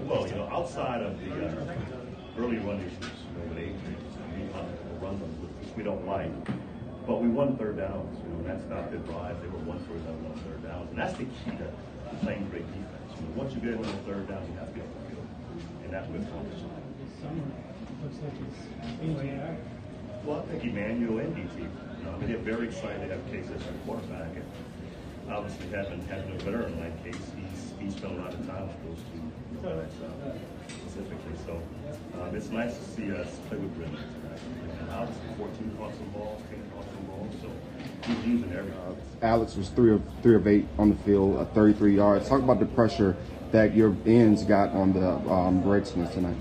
Well, outside of the early run issues, with Adrian, we run them, which we don't like. But we won third downs, and that stopped their drive. They were 1 first down, 1 third downs. And that's the key to playing great defense. Once you get into the third down, you have to be able to field. And that's what accomplished. Summer looks like it's AJR. Well, I think Emmanuel and DT. They're very excited to have Case as their quarterback. And obviously, having a veteran like Case, he's spent a lot of time with those two guys specifically. So it's nice to see us play with Gruden tonight. And obviously, 14 caught some balls, 10 caught some balls. So he's using everything. Alex was 3 of 8 on the field, 33 yards. Talk about the pressure that your ends got on the Redskins tonight.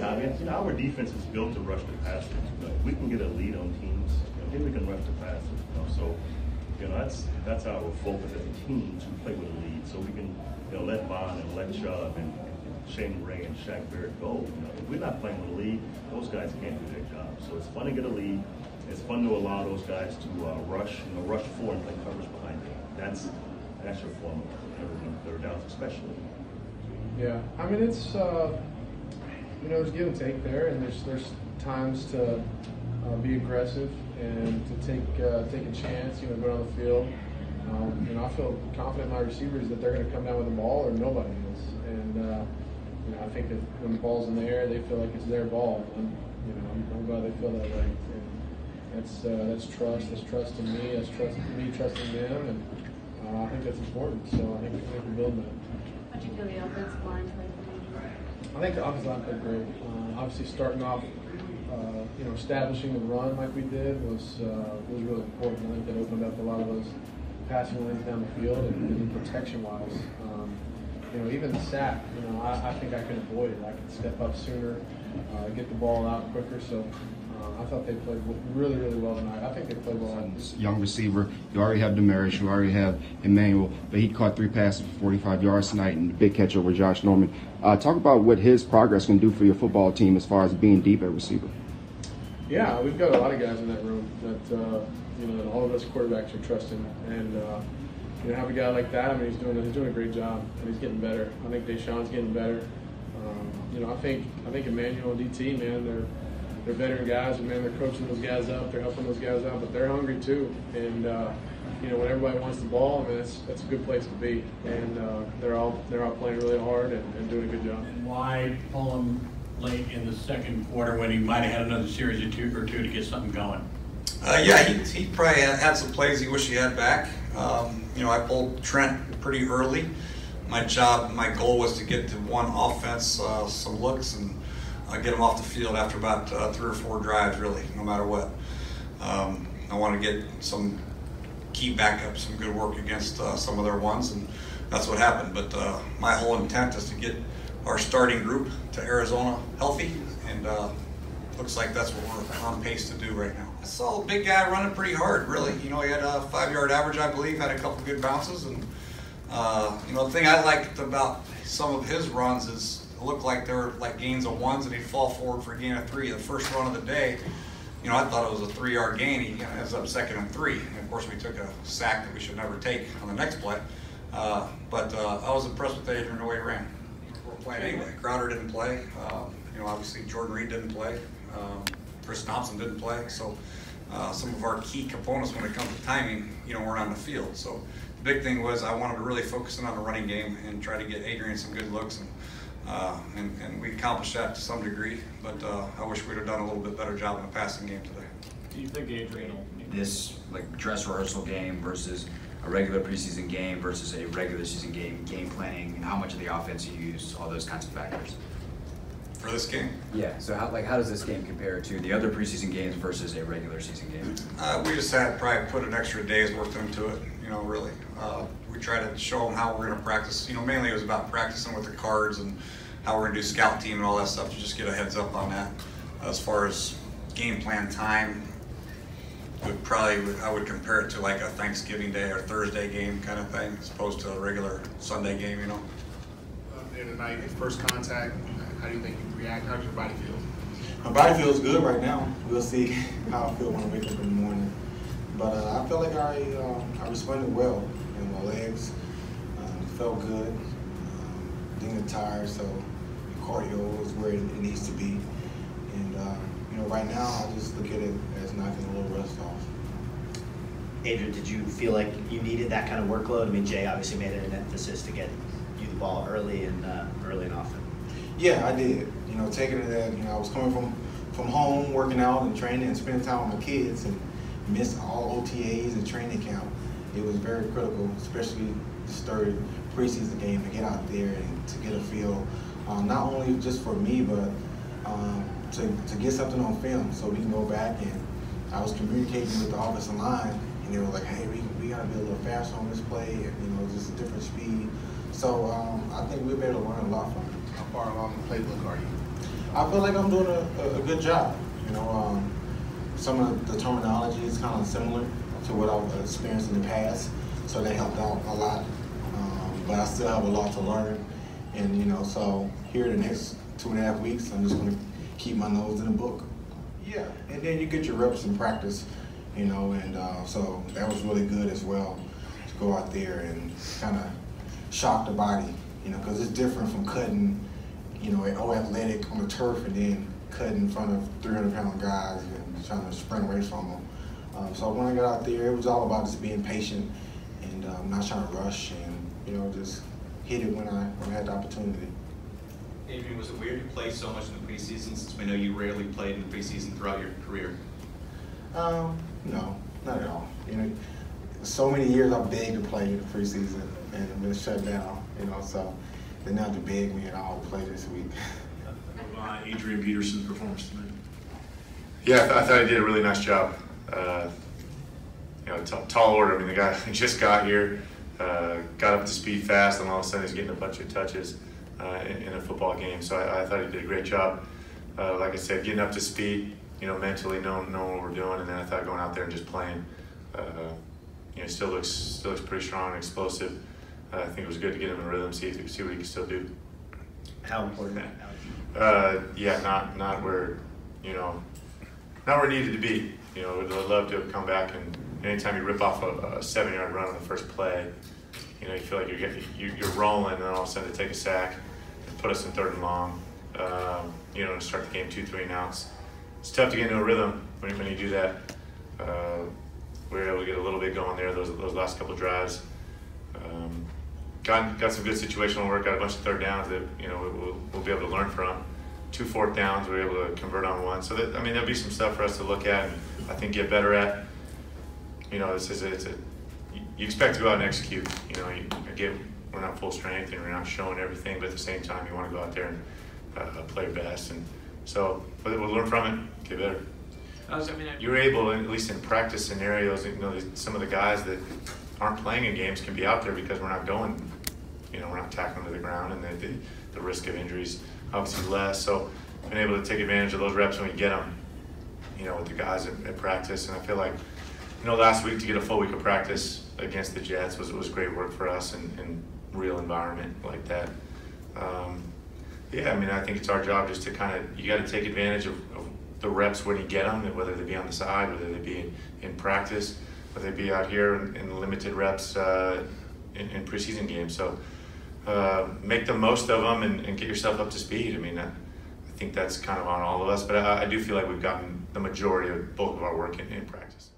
Our defense is built to rush the passer. We can get a lead on teams, then we can rush the passer. So that's our focus as a team, to play with a lead, so we can let Vaughn and let Chubb and Shane Ray and Shaq Barrett go. If we're not playing with a lead, those guys can't do their job. So it's fun to get a lead. It's fun to allow those guys to rush forward and play coverage behind them. That's your form of everything, third downs especially. Yeah, I mean it's there's give and take there, and there's times to be aggressive and to take a chance, go down the field. I feel confident in my receivers that they're going to come down with the ball, or nobody is. And I think that when the ball's in the air, they feel like it's their ball. And I'm glad they feel that way. And that's trust. That's trust in me. That's me trusting them, and I think that's important. So I think we're building that. How'd you feel the offensive line played? I think the offensive line played great. Obviously, starting off, establishing the run like we did was really important. I think that opened up a lot of those passing lanes down the field, and protection-wise, even the sack. I think I could avoid it. I could step up sooner, get the ball out quicker. So I thought they played really, really well tonight. I think they played well. Young receiver. You already have Demarius. You already have Emmanuel, but he caught 3 passes for 45 yards tonight, and the big catch over Josh Norman. Talk about what his progress can do for your football team as far as being deep at receiver. Yeah, we've got a lot of guys in that room that all of us quarterbacks are trusting, and have a guy like that. I mean, he's doing a great job, and he's getting better. I think Deshaun's getting better. I think Emmanuel and DT, man, they're veteran guys, and man, they're coaching those guys up, they're helping those guys out, but they're hungry too. And when everybody wants the ball, I mean, that's a good place to be. And they're all playing really hard and doing a good job. And why pull him late in the second quarter when he might have had another series or two to get something going? He probably had some plays he wished he had back. I pulled Trent pretty early. My goal was to get to one offense, some looks, and get them off the field after about 3 or 4 drives, really, no matter what. I want to get some key backups, some good work against some of their ones, and that's what happened. But my whole intent is to get our starting group to Arizona healthy, and looks like that's what we're on pace to do right now. I saw a big guy running pretty hard, really. He had a 5-yard average, I believe, had a couple good bounces, and the thing I liked about some of his runs is it looked like they were like gains of 1s, and he'd fall forward for a gain of 3. The first run of the day, I thought it was a 3-yard gain. He ends up 2nd and 3. And of course, we took a sack that we should never take on the next play. But I was impressed with Adrian the way he ran. We're playing anyway. Crowder didn't play. Obviously Jordan Reed didn't play. Chris Thompson didn't play. So some of our key components when it comes to timing, weren't on the field. So the big thing was I wanted to really focus in on the running game and try to get Adrian some good looks. And we accomplished that to some degree, but I wish we'd have done a little bit better job in the passing game today. Do you think Adrian will... This dress rehearsal game versus a regular preseason game versus a regular season game planning, how much of the offense you use, all those kinds of factors? For this game? Yeah, so how does this game compare to the other preseason games versus a regular season game? We just had probably put an extra day's work into it, really. We try to show them how we're going to practice. Mainly it was about practicing with the cards and how we're going to do scout team and all that stuff to just get a heads up on that. As far as game plan time, I would compare it to like a Thanksgiving Day or Thursday game kind of thing, as opposed to a regular Sunday game, Tonight, first contact, how do you think you react? How does your body feel? My body feels good right now. We'll see how I feel when I wake up in the morning. But I feel like I responded well. My legs felt good. Didn't get tired, so cardio is where it needs to be. And you know, right now I just look at it as knocking a little rust off. Adrian, did you feel like you needed that kind of workload? I mean, Jay obviously made it an emphasis to get you the ball early and often. Yeah, I did. You know, taking it that, you know, I was coming from home, working out and training and spending time with my kids, and missed all OTAs and training camp. It was very critical, especially this third preseason game, to get out there and to get a feel, not only just for me, but to get something on film so we can go back. And I was communicating with the offensive line, and they were like, hey, we got to be a little faster on this play, and, you know, just a different speed. So I think we'll be able to learn a lot from it. How far along the playbook are you? I feel like I'm doing a good job. You know, some of the terminology is kind of similar to what I've experienced in the past, so that helped out a lot. But I still have a lot to learn, and you know, so here the next 2.5 weeks, I'm just going to keep my nose in the book. Yeah, and then you get your reps in practice, you know, and so that was really good as well, to go out there and kind of shock the body, you know, because it's different from cutting, you know, athletic on the turf and then cutting in front of 300-pound guys and trying to sprint away from them. So when I got out there, it was all about just being patient and not trying to rush and, you know, just hit it when I had the opportunity. Adrian, was it weird to play so much in the preseason, since we know you rarely played in the preseason throughout your career? No, not at all. You know, so many years I begged to play in the preseason and I've been shut down, you know, so they now to beg me and I'll play this week. Adrian Peterson's performance tonight. Yeah, I thought he did a really nice job. You know, tall order. I mean, the guy just got here, got up to speed fast, and all of a sudden he's getting a bunch of touches in a football game. So I thought he did a great job. Like I said, getting up to speed, you know, mentally knowing what we're doing, and then I thought going out there and just playing. You know, still looks pretty strong and explosive. I think it was good to get him in rhythm, see what he can still do. How important? Yeah, not where, you know, not where it needed to be. You know, I'd love to have come back, and anytime you rip off a 7-yard run on the first play, you know, you feel like you're rolling, and then all of a sudden they take a sack and put us in 3rd and long. You know, to start the game 2-3 outs. It's tough to get into a rhythm when you do that. We were able to get a little bit going there those last couple of drives. Got some good situational work, got a bunch of 3rd downs that, you know, we'll be able to learn from. 2 4th downs, we were able to convert on 1. So that, I mean, there'll be some stuff for us to look at and I think get better at. You know, you expect to go out and execute. You know, again, we're not full strength and we're not showing everything, but at the same time, you want to go out there and play your best. And so, but we'll learn from it, get better. You're able, at least in practice scenarios, you know, some of the guys that aren't playing in games can be out there because we're not going, you know, we're not tackling to the ground, and the risk of injuries obviously less. So been able to take advantage of those reps when we get them, you know, with the guys at practice. And I feel like, you know, last week to get a full week of practice against the Jets was great work for us in real environment like that. Yeah, I mean, I think it's our job just to kind of, you got to take advantage of the reps when you get them, whether they be on the side, whether they be in practice, whether they be out here in limited reps in preseason games. So make the most of them and get yourself up to speed. I mean, I think that's kind of on all of us, but I do feel like we've gotten the majority of both of our work in practice.